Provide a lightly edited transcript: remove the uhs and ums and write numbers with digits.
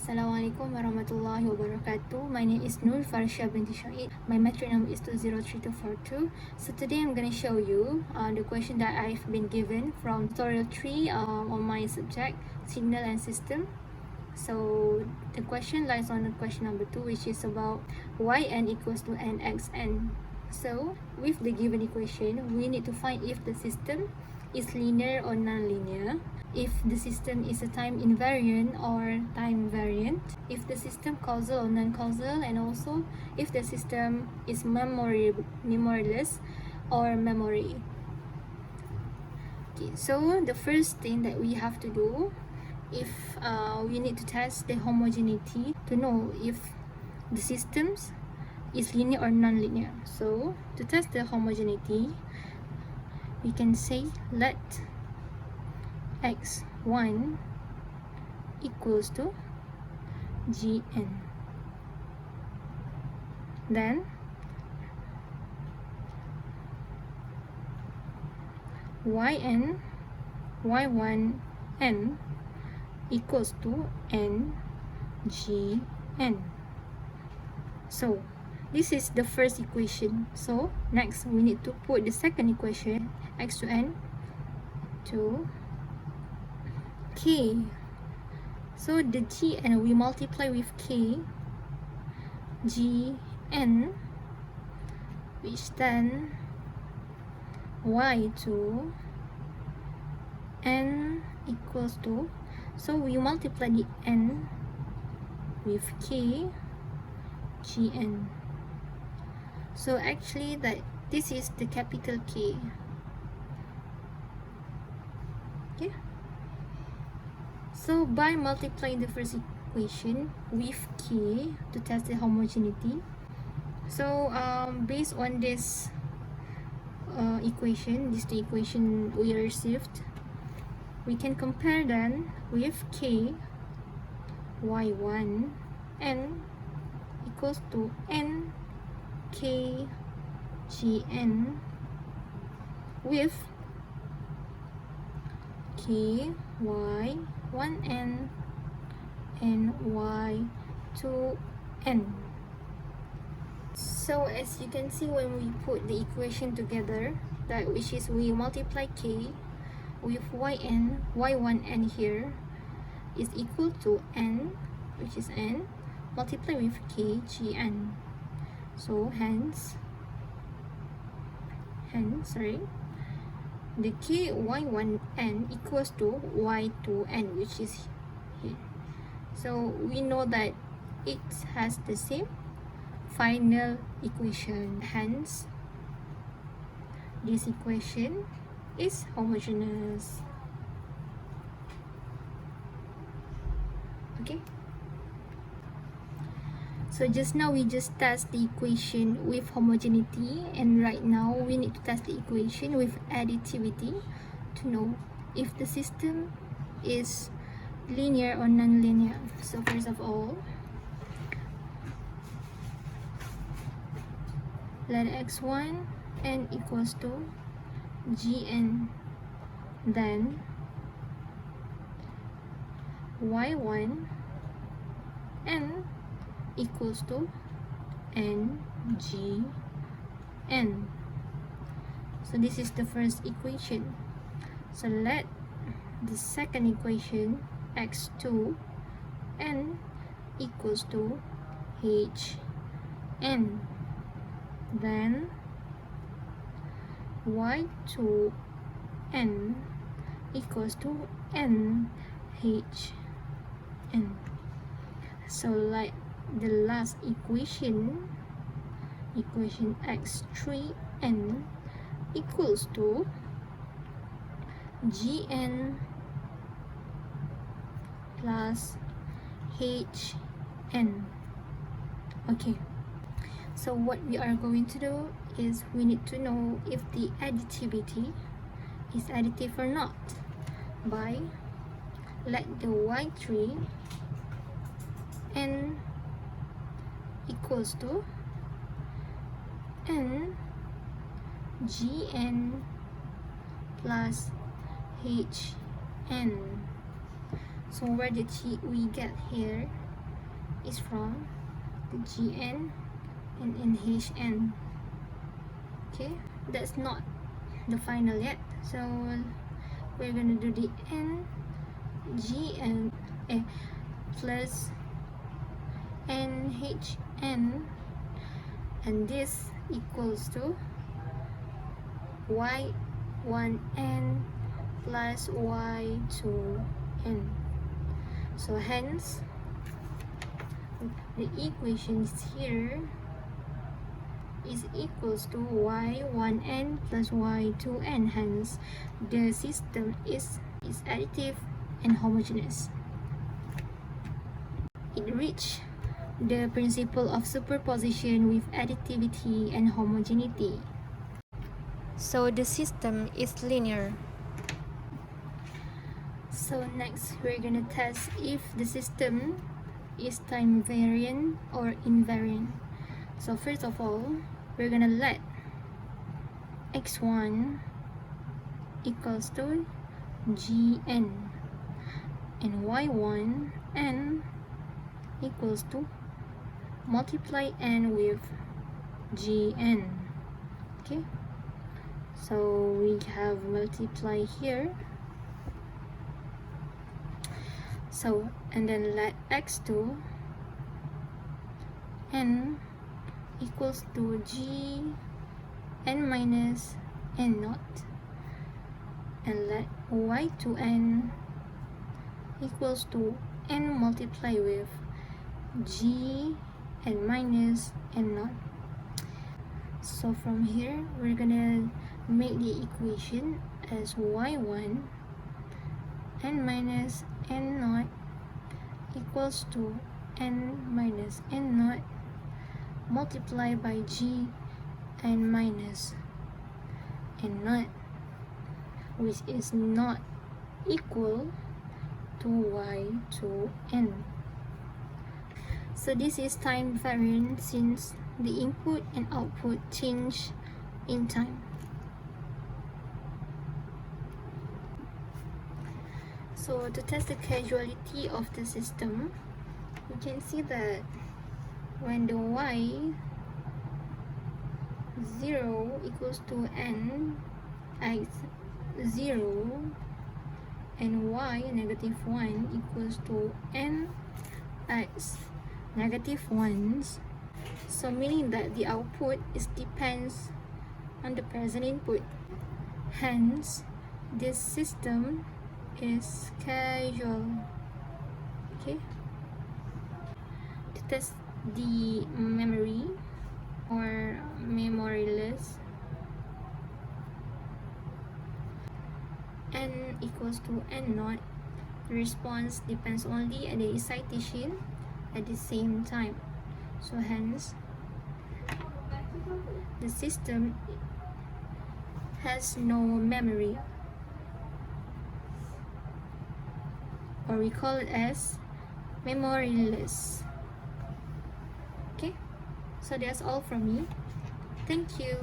Assalamualaikum warahmatullahi wabarakatuh. My name is Nur Farsha binti Syahid. My metric number is 203242. So today I'm going to show you the question that I've been given from tutorial 3 on my subject Signal and System. So the question lies on the question number 2, which is about yn equals to nxn. So with the given equation, we need to find if the system is linear or non-linear, if the system is a time invariant or time variant, if the system causal or non-causal, and also if the system is memoryless or memory. Okay, so the first thing that we have to do, if we need to test the homogeneity to know if the systems is linear or non-linear. So to test the homogeneity, we can say let x1 equals to gn. Then y1n equals to ngn. So this is the first equation. So next we need to put the second equation, x to n to k. So the gn we multiply with k, gn, which then y to n equals to, so we multiply the n with k, gn. So actually that this is the capital K. Okay. So by multiplying the first equation with k to test the homogeneity, so based on this equation, this the equation we received, we can compare then with k, y1 n equals to n k gn with k y1n and y2n. So as you can see, when we put the equation together, that which is we multiply k with y1n here is equal to n, which is n, multiply with k gn. So hence the k y1n equals to y2n, which is here. So we know that it has the same final equation. Hence this equation is homogeneous. Okay. So just now we just test the equation with homogeneity, and right now we need to test the equation with additivity to know if the system is linear or non-linear. So first of all, let x1 n equals to gn, then y1 n equals to ngn. So this is the first equation. So let the second equation, x2 n equals to hn, then y2 n equals to nhn. So like the last equation, equation x3n equals to gn plus hn. Okay, so what we are going to do is we need to know if the additivity is additive or not by let the y3 n equals to n gn plus hn. So where did we get here? is from the Gn and NHn. Okay, that's not the final yet, so we're gonna do the n Gn plus NHn, and this equals to y1n plus y2n. So hence the equations here is equals to y1n plus y2n. Hence the system is additive and homogeneous. It reached the principle of superposition with additivity and homogeneity. So the system is linear. So next we're gonna test if the system is time variant or invariant. So first of all, we're gonna let x1 equals to Gn and y1 n equals to multiply n with Gn. Okay, so we have multiply here. So and then let x2 n equals to Gn minus n naught, and let y2n equals to n multiply with Gn minus n naught. So from here we're gonna make the equation as y1 n minus n naught equals to n minus n naught multiplied by Gn minus n naught, which is not equal to y2n. So this is time variant since the input and output change in time. So to test the causality of the system, we can see that when the y0 equals to n x0 and y negative 1 equals to n x negative 1s, so meaning that the output is depends on the present input. Hence this system is causal. Okay, to test the memory or memoryless, n equals to n naught, the response depends only on the excitation at the same time. So hence the system has no memory, or we call it as memoryless. Okay, so that's all from me. Thank you.